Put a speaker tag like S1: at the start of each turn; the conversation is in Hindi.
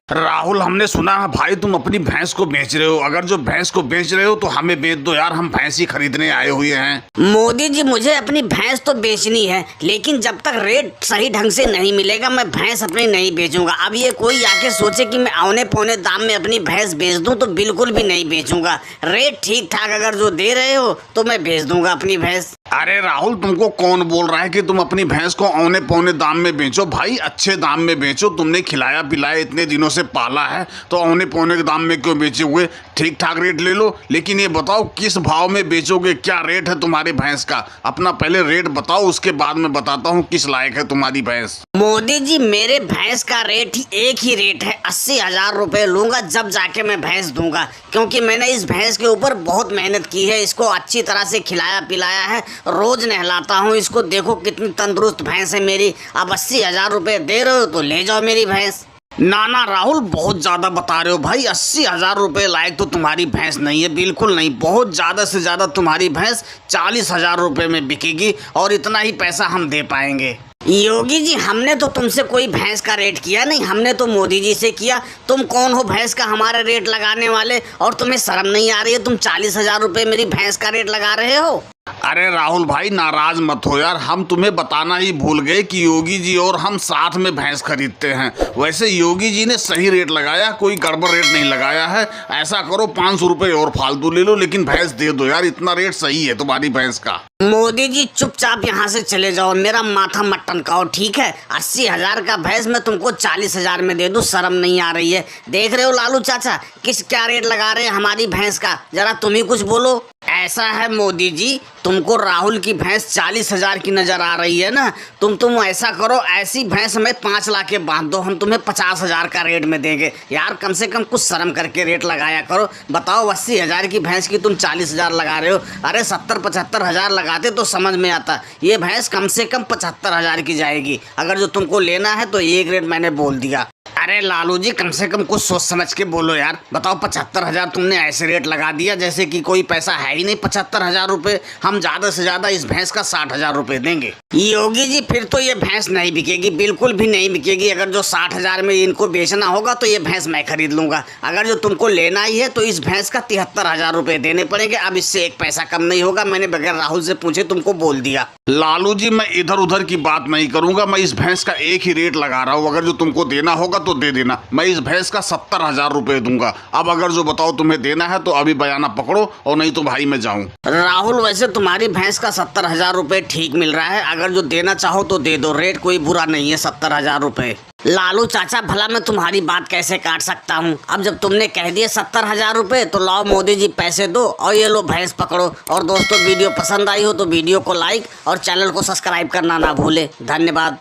S1: राहुल, हमने सुना है भाई तुम अपनी भैंस को बेच रहे हो। अगर जो भैंस को बेच रहे हो तो हमें बेच दो यार, हम भैंस ही खरीदने आए हुए हैं।
S2: मोदी जी, मुझे अपनी भैंस तो बेचनी है, लेकिन जब तक रेट सही ढंग से नहीं मिलेगा मैं भैंस अपनी नहीं बेचूंगा। अब ये कोई आके सोचे कि मैं औने पौने दाम में अपनी भैंस बेच दूं तो बिल्कुल भी नहीं बेचूंगा। रेट ठीक ठाक अगर जो दे रहे हो तो मैं बेच दूंगा अपनी भैंस।
S1: अरे राहुल, तुमको कौन बोल रहा है कि तुम अपनी भैंस को औने पौने दाम में बेचो? भाई अच्छे दाम में बेचो, तुमने खिलाया पिलाया इतने दिनों से पाला है तो औने पौने के दाम में क्यों बेचे हुए? ठीक ठाक रेट ले लो, लेकिन ये बताओ किस भाव में बेचोगे, क्या रेट है तुम्हारी भैंस का? अपना पहले रेट बताओ, उसके बाद मैं बताता हूँ किस लायक है तुम्हारी भैंस।
S2: मोदी जी, मेरे भैंस का रेट ही एक ही रेट है, 80,000 रुपए लूंगा जब जाके मैं भैंस दूंगा, क्योंकि मैंने इस भैंस के ऊपर बहुत मेहनत की है, इसको अच्छी तरह से खिलाया पिलाया है, रोज नहलाता हूँ इसको। देखो कितनी तंदुरुस्त भैंस है मेरी। अब 80,000 रुपए दे रहे हो तो ले जाओ मेरी भैंस।
S1: ना राहुल, बहुत ज्यादा बता रहे हो भाई। 80,000 रुपए लायक तो तुम्हारी भैंस नहीं है, बिल्कुल नहीं। बहुत ज्यादा से ज्यादा तुम्हारी भैंस 40,000 रुपए में बिकेगी और इतना ही पैसा हम दे पाएंगे।
S2: योगी जी, हमने तो तुमसे कोई भैंस का रेट किया नहीं, हमने तो मोदी जी से किया। तुम कौन हो भैंस का हमारा रेट लगाने वाले? और तुम्हें शर्म नहीं आ रही है? तुम 40,000 रुपए मेरी भैंस का रेट लगा रहे हो।
S1: अरे राहुल भाई, नाराज मत हो यार, हम तुम्हें बताना ही भूल गए कि योगी जी और हम साथ में भैंस खरीदते हैं। वैसे योगी जी ने सही रेट लगाया, कोई गड़बड़ रेट नहीं लगाया है। ऐसा करो 500 रुपए और फालतू ले लो, लेकिन भैंस दे दो यार, इतना रेट सही है तुम्हारी भैंस का।
S2: मोदी जी, चुपचाप यहाँ से चले जाओ, मेरा माथा मत टनकाओ, ठीक है? 80,000 का भैंस मैं तुमको 40,000 में दे दूँ, शर्म नहीं आ रही है? देख रहे हो लालू चाचा क्या रेट लगा रहे हैं हमारी भैंस का? जरा तुम ही कुछ बोलो। ऐसा है मोदी जी, तुमको राहुल की भैंस 40,000 की नजर आ रही है ना? तुम ऐसा करो, ऐसी भैंस हमें 5 लाख के बांध दो, हम तुम्हें 50,000 का रेट में देंगे। यार कम से कम कुछ शर्म करके रेट लगाया करो। बताओ, 80,000 की भैंस की तुम 40,000 लगा रहे हो। अरे 70-75,000 लगाते तो समझ में आता। ये भैंस कम से कम 75,000 की जाएगी। अगर जो तुमको लेना है तो एक रेट मैंने बोल दिया। अरे लालू जी, कम से कम कुछ सोच समझ के बोलो यार। बताओ, 75,000 तुमने ऐसे रेट लगा दिया जैसे कि कोई पैसा है ही नहीं। 75,000 रुपए, हम ज्यादा से ज्यादा इस भैंस का 60,000 रुपए देंगे। योगी जी, फिर तो ये भैंस नहीं बिकेगी, बिल्कुल भी नहीं बिकेगी। अगर जो 60,000 में इनको बेचना होगा तो ये भैंस मैं खरीद लूंगा। अगर जो तुमको लेना ही है तो इस भैंस का 73,000 रुपए देने पड़ेंगे। अब इससे एक पैसा कम नहीं होगा, मैंने बगैर राहुल से पूछे तुमको बोल दिया।
S1: लालू जी, मैं इधर उधर की बात नहीं करूंगा, मैं इस भैंस का एक ही रेट लगा रहा हूँ। अगर जो तुमको देना होगा तो दे देना। मैं इस भैंस का 70,000 रुपए दूंगा। अब अगर जो बताओ तुम्हें देना है तो अभी बयाना पकड़ो, और नहीं तो भाई मैं जाऊं।
S2: राहुल, वैसे तुम्हारी भैंस का 70,000 रुपए ठीक मिल रहा है। अगर जो देना चाहो तो दे दो, रेट कोई बुरा नहीं है, 70,000 रुपए। लालू चाचा, भला मैं तुम्हारी बात कैसे काट सकता हूँ? अब जब तुमने कह दिए 70,000 रुपए तो लाओ मोदी जी, पैसे दो और ये लो भैंस पकड़ो। और दोस्तों, वीडियो पसंद आई हो तो वीडियो को लाइक और चैनल को सब्सक्राइब करना ना भूले। धन्यवाद।